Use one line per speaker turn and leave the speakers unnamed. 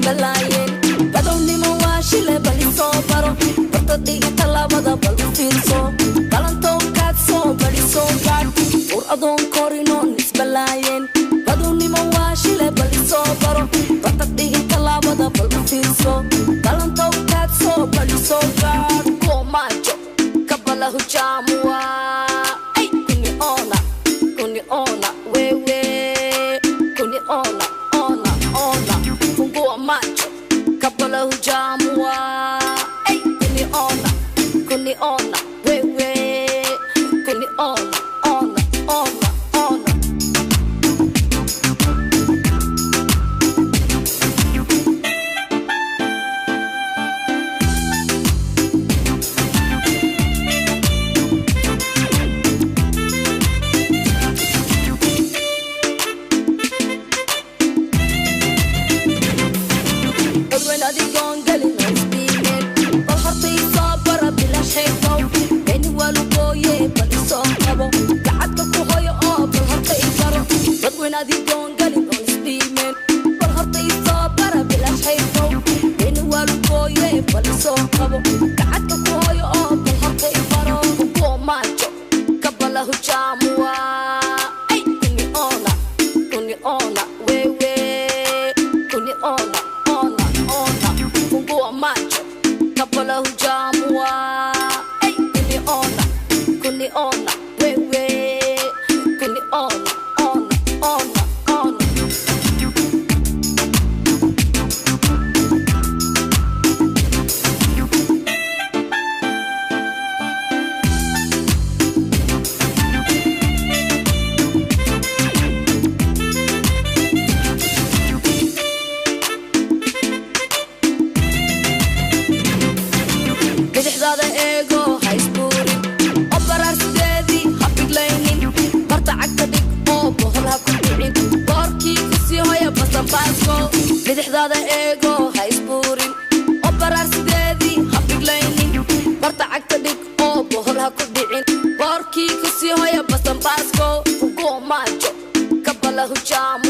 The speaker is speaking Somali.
isbalaayeen badownimo waa shile bal isoo baro barta dhiga tallaabada bal u fiirso balantow kaad soo bal isoo gaadh ur adoon korinoon isbalaayeen badownimo waa shile bal isoo baro barta dhiga tallaabada bal u fiirso balantow kaad soo bal isoo gaadh komaajo kabala hujaamua ay kuni ona wewe kuni ona fungua macho kabla hujamua ay kuni ona wewe kuni ona bidixdaada eego ha isbuurin oo baraar sideedii ha biglaynin barta cagta dhig oo bohol ha ku dhicin boorkii ku sii hoya basanbaasko ugu maajo kabala hujaam